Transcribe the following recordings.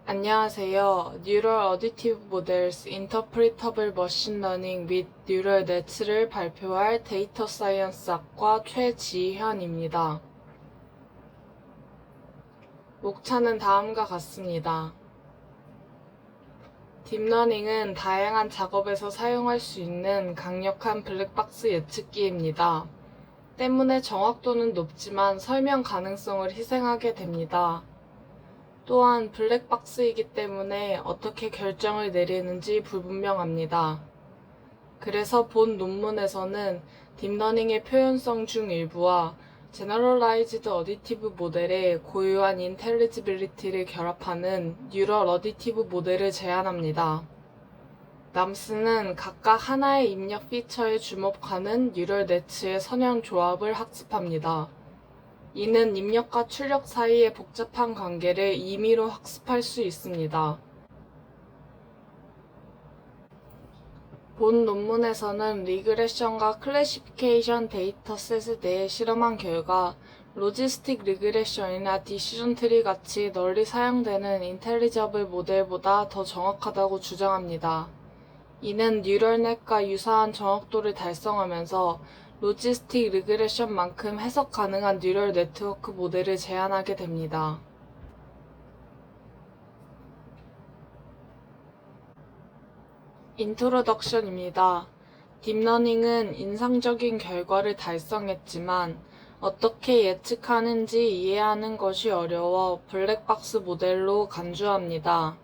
안녕하세요. Neural Additive Models Interpretable Machine Learning with Neural Nets를 발표할 데이터 사이언스 학과 최지현입니다. 목차는 다음과 같습니다. 딥러닝은 다양한 작업에서 사용할 수 있는 강력한 블랙박스 예측기입니다. 때문에 정확도는 높지만 설명 가능성을 희생하게 됩니다. 또한 블랙박스이기 때문에 어떻게 결정을 내리는지 불분명합니다. 그래서 본 논문에서는 딥러닝의 표현성 중 일부와 제너럴라이즈드 어디티브 모델의 고유한 인텔리지빌리티를 결합하는 뉴럴 어디티브 모델을 제안합니다. 남스는 각각 하나의 입력 피처에 주목하는 뉴럴 네츠의 선형 조합을 학습합니다. 이는 입력과 출력 사이의 복잡한 관계를 임의로 학습할 수 있습니다. 본 논문에서는 리그레션과 클래시피케이션 데이터셋에 대해 실험한 결과 로지스틱 리그레션이나 디시전 트리 같이 널리 사용되는 인텔리저블 모델보다 더 정확하다고 주장합니다. 이는 뉴럴넷과 유사한 정확도를 달성하면서 로지스틱 리그레션만큼 해석 가능한 뉴럴 네트워크 모델을 제안하게 됩니다. 인트로덕션입니다. 딥러닝은 인상적인 결과를 달성했지만 어떻게 예측하는지 이해하는 것이 어려워 블랙박스 모델로 간주합니다.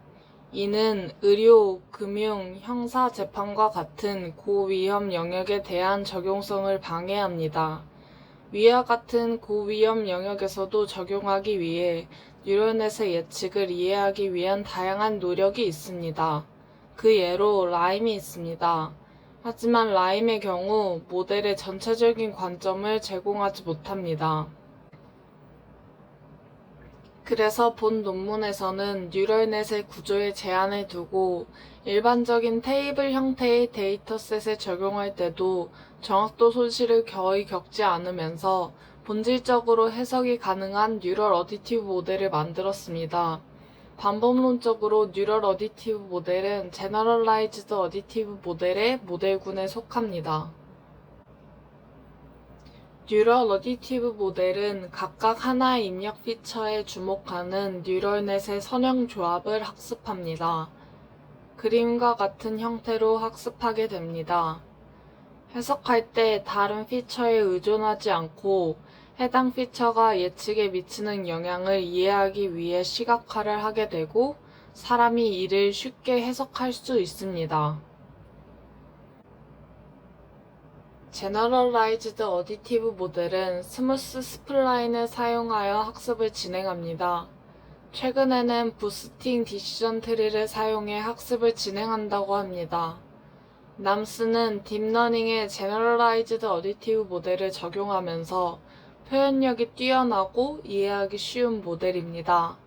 이는 의료, 금융, 형사 재판과 같은 고위험 영역에 대한 적용성을 방해합니다. 위와 같은 고위험 영역에서도 적용하기 위해 뉴럴넷의 예측을 이해하기 위한 다양한 노력이 있습니다. 그 예로 라임이 있습니다. 하지만 라임의 경우 모델의 전체적인 관점을 제공하지 못합니다. 그래서 본 논문에서는 뉴럴넷의 구조에 제한을 두고 일반적인 테이블 형태의 데이터셋에 적용할 때도 정확도 손실을 거의 겪지 않으면서 본질적으로 해석이 가능한 뉴럴 어디티브 모델을 만들었습니다. 반복론적으로 뉴럴 어디티브 모델은 제너럴라이즈드 어디티브 모델의 모델군에 속합니다. 뉴럴 어디티브 모델은 각각 하나의 입력 피처에 주목하는 뉴럴넷의 선형 조합을 학습합니다. 그림과 같은 형태로 학습하게 됩니다. 해석할 때 다른 피처에 의존하지 않고 해당 피처가 예측에 미치는 영향을 이해하기 위해 시각화를 하게 되고 사람이 이를 쉽게 해석할 수 있습니다. 제너럴라이즈드 어디티브 모델은 스무스 스플라인을 사용하여 학습을 진행합니다. 최근에는 부스팅 디시전 트리를 사용해 학습을 진행한다고 합니다. 남스는 딥러닝의 제너럴라이즈드 어디티브 모델을 적용하면서 표현력이 뛰어나고 이해하기 쉬운 모델입니다.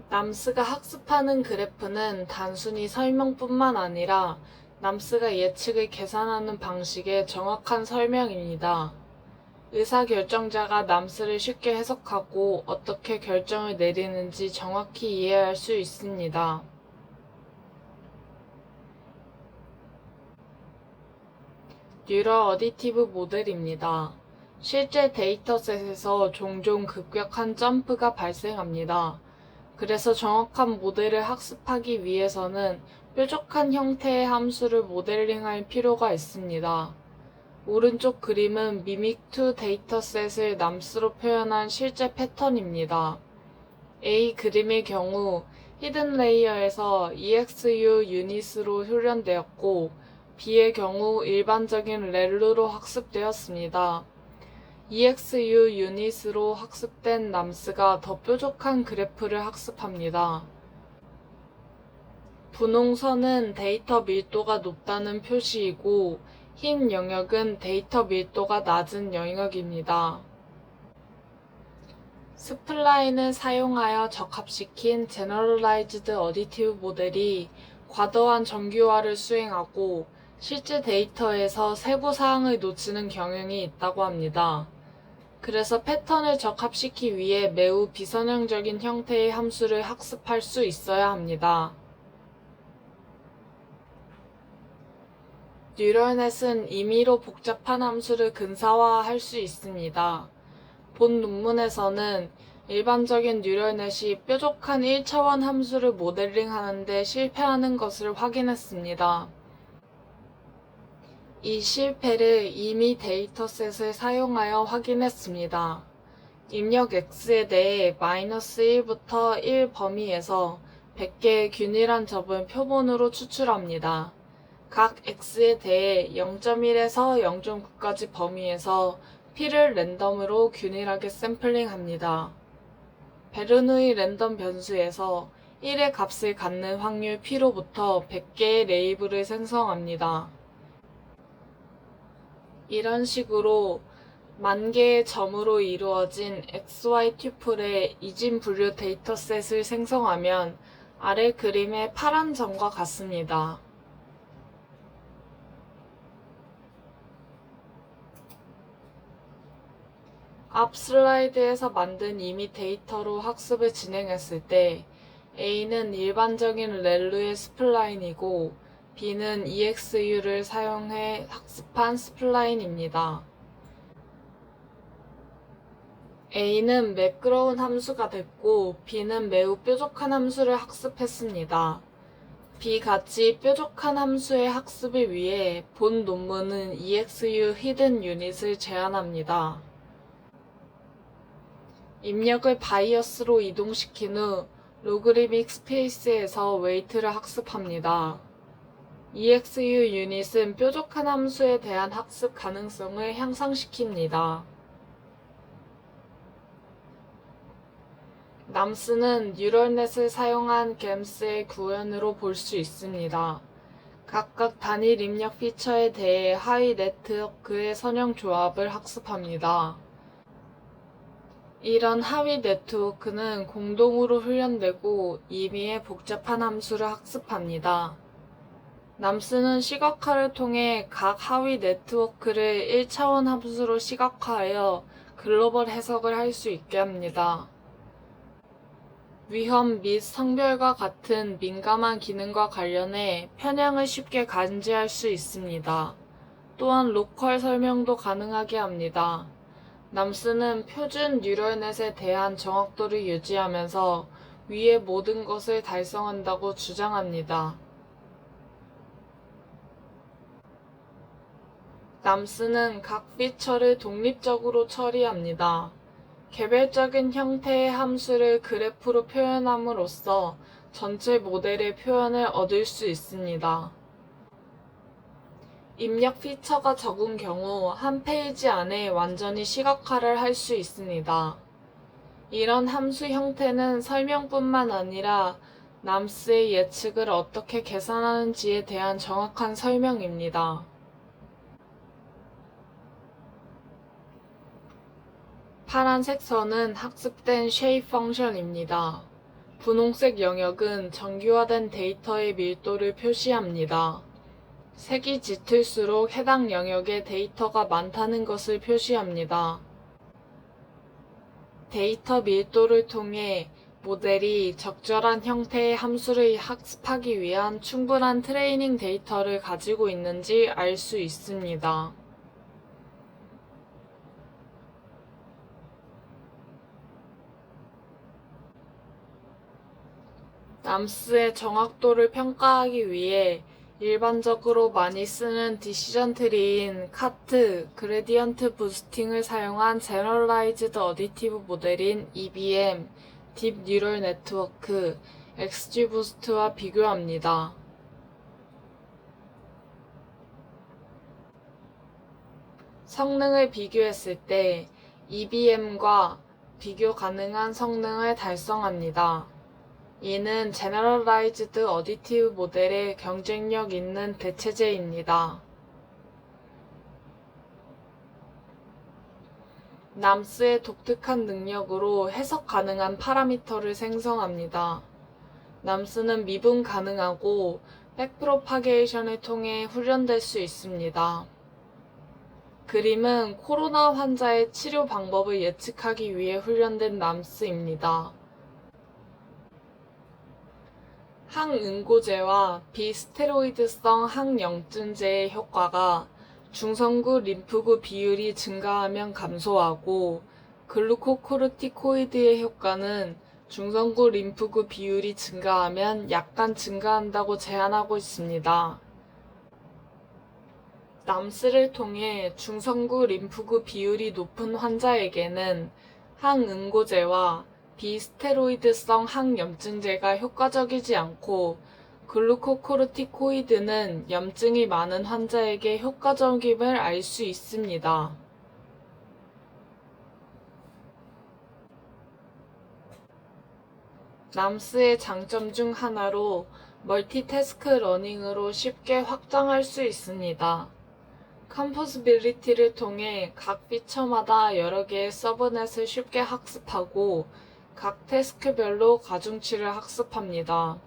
남스가 학습하는 그래프는 단순히 설명뿐만 아니라 남스가 예측을 계산하는 방식의 정확한 설명입니다. 의사결정자가 남스를 쉽게 해석하고 어떻게 결정을 내리는지 정확히 이해할 수 있습니다. 뉴럴 어디티브 모델입니다. 실제 데이터셋에서 종종 급격한 점프가 발생합니다. 그래서 정확한 모델을 학습하기 위해서는 뾰족한 형태의 함수를 모델링할 필요가 있습니다. 오른쪽 그림은 미믹2 데이터셋을 남스로 표현한 실제 패턴입니다. A 그림의 경우 히든 레이어에서 EXU 유닛으로 훈련되었고 B의 경우 일반적인 렐루로 학습되었습니다. EXU 유닛으로 학습된 남스가 더 뾰족한 그래프를 학습합니다. 분홍선은 데이터 밀도가 높다는 표시이고 흰 영역은 데이터 밀도가 낮은 영역입니다. 스플라인을 사용하여 적합시킨 제너럴라이즈드 어디티브 모델이 과도한 정규화를 수행하고 실제 데이터에서 세부 사항을 놓치는 경향이 있다고 합니다. 그래서 패턴을 적합시키기 위해 매우 비선형적인 형태의 함수를 학습할 수 있어야 합니다. 뉴럴넷은 임의로 복잡한 함수를 근사화할 수 있습니다. 본 논문에서는 일반적인 뉴럴넷이 뾰족한 1차원 함수를 모델링하는 데 실패하는 것을 확인했습니다. 이 실패를 임의 데이터셋을 사용하여 확인했습니다. 입력 x에 대해 -1부터 1 범위에서 100개의 균일한 접은 표본으로 추출합니다. 각 x에 대해 0.1에서 0.9까지 범위에서 p를 랜덤으로 균일하게 샘플링합니다. 베르누이 랜덤 변수에서 1의 값을 갖는 확률 p로부터 100개의 레이블을 생성합니다. 이런 식으로 10,000개의 점으로 이루어진 XY 튜플의 이진 분류 데이터셋을 생성하면 아래 그림의 파란 점과 같습니다. 앞 슬라이드에서 만든 임의 데이터로 학습을 진행했을 때 A는 일반적인 렐루의 스플라인이고 B는 EXU를 사용해 학습한 스플라인입니다. A는 매끄러운 함수가 됐고 B는 매우 뾰족한 함수를 학습했습니다. B같이 뾰족한 함수의 학습을 위해 본 논문은 EXU 히든 유닛을 제안합니다. 입력을 바이어스로 이동시킨 후 로그리믹 스페이스에서 웨이트를 학습합니다. EXU 유닛은 뾰족한 함수에 대한 학습 가능성을 향상시킵니다. 남스는 뉴럴넷을 사용한 gems의 구현으로 볼 수 있습니다. 각각 단일 입력 피처에 대해 하위 네트워크의 선형 조합을 학습합니다. 이런 하위 네트워크는 공동으로 훈련되고 임의의 복잡한 함수를 학습합니다. 남스는 시각화를 통해 각 하위 네트워크를 1차원 함수로 시각화하여 글로벌 해석을 할 수 있게 합니다. 위험 및 성별과 같은 민감한 기능과 관련해 편향을 쉽게 감지할 수 있습니다. 또한 로컬 설명도 가능하게 합니다. 남스는 표준 뉴럴넷에 대한 정확도를 유지하면서 위의 모든 것을 달성한다고 주장합니다. 남스는 각 피처를 독립적으로 처리합니다. 개별적인 형태의 함수를 그래프로 표현함으로써 전체 모델의 표현을 얻을 수 있습니다. 입력 피처가 적은 경우 한 페이지 안에 완전히 시각화를 할 수 있습니다. 이런 함수 형태는 설명뿐만 아니라 남스의 예측을 어떻게 계산하는지에 대한 정확한 설명입니다. 파란색 선은 학습된 쉐입 펑션입니다. 분홍색 영역은 정규화된 데이터의 밀도를 표시합니다. 색이 짙을수록 해당 영역에 데이터가 많다는 것을 표시합니다. 데이터 밀도를 통해 모델이 적절한 형태의 함수를 학습하기 위한 충분한 트레이닝 데이터를 가지고 있는지 알 수 있습니다. 남스의 정확도를 평가하기 위해 일반적으로 많이 쓰는 디시전 트리인 카트, 그레디언트 부스팅을 사용한 제너럴라이즈드 어디티브 모델인 EBM, 딥 뉴럴 네트워크, XGBoost와 비교합니다. 성능을 비교했을 때 EBM과 비교 가능한 성능을 달성합니다. 이는 제너럴라이즈드 어디티브 모델의 경쟁력 있는 대체제입니다. 남스의 독특한 능력으로 해석 가능한 파라미터를 생성합니다. 남스는 미분 가능하고 백프로파게이션을 통해 훈련될 수 있습니다. 그림은 코로나 환자의 치료 방법을 예측하기 위해 훈련된 남스입니다. 항응고제와 비스테로이드성 항염증제의 효과가 중성구 림프구 비율이 증가하면 감소하고 글루코코르티코이드의 효과는 중성구 림프구 비율이 증가하면 약간 증가한다고 제안하고 있습니다. 남스를 통해 중성구 림프구 비율이 높은 환자에게는 항응고제와 비스테로이드성 항염증제가 효과적이지 않고 글루코코르티코이드는 염증이 많은 환자에게 효과적임을 알 수 있습니다. 남스의 장점 중 하나로 멀티태스크 러닝으로 쉽게 확장할 수 있습니다. 컴포지빌리티를 통해 각 피처마다 여러 개의 서브넷을 쉽게 학습하고 각 태스크별로 가중치를 학습합니다.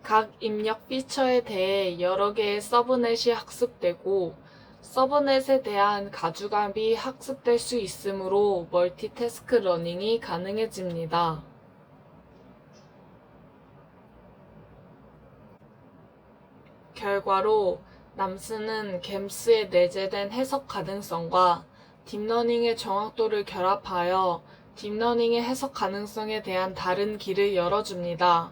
각 입력 피처에 대해 여러 개의 서브넷이 학습되고 서브넷에 대한 가주값이 학습될 수 있으므로 멀티태스크 러닝이 가능해집니다. 결과로 남스는 gems에 내재된 해석 가능성과 딥러닝의 정확도를 결합하여 딥러닝의 해석 가능성에 대한 다른 길을 열어줍니다.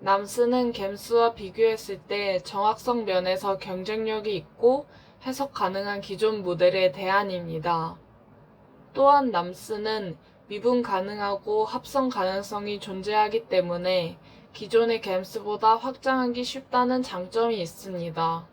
남스는 gems와 비교했을 때 정확성 면에서 경쟁력이 있고 해석 가능한 기존 모델의 대안입니다. 또한 남스는 미분 가능하고 합성 가능성이 존재하기 때문에 기존의 gems보다 확장하기 쉽다는 장점이 있습니다.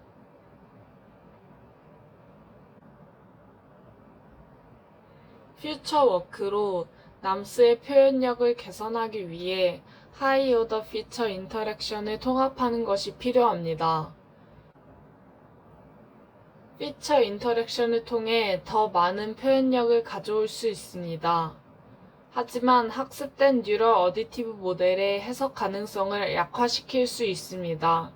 퓨처워크로 남스의 표현력을 개선하기 위해 하이 오더 피처 인터랙션을 통합하는 것이 필요합니다. 피처 인터랙션을 통해 더 많은 표현력을 가져올 수 있습니다. 하지만 학습된 뉴럴 어디티브 모델의 해석 가능성을 약화시킬 수 있습니다.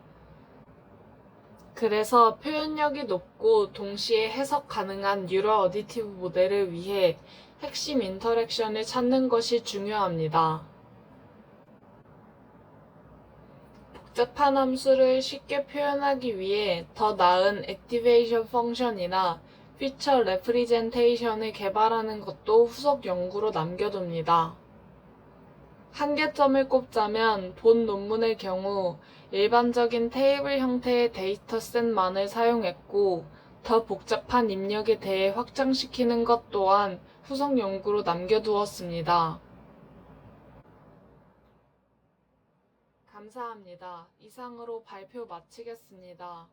그래서 표현력이 높고 동시에 해석 가능한 뉴럴 어디티브 모델을 위해 핵심 인터랙션을 찾는 것이 중요합니다. 복잡한 함수를 쉽게 표현하기 위해 더 나은 액티베이션 펑션이나 피처 레프리젠테이션을 개발하는 것도 후속 연구로 남겨둡니다. 한계점을 꼽자면 본 논문의 경우 일반적인 테이블 형태의 데이터셋만을 사용했고 더 복잡한 입력에 대해 확장시키는 것 또한 후속 연구로 남겨두었습니다. 감사합니다. 이상으로 발표 마치겠습니다.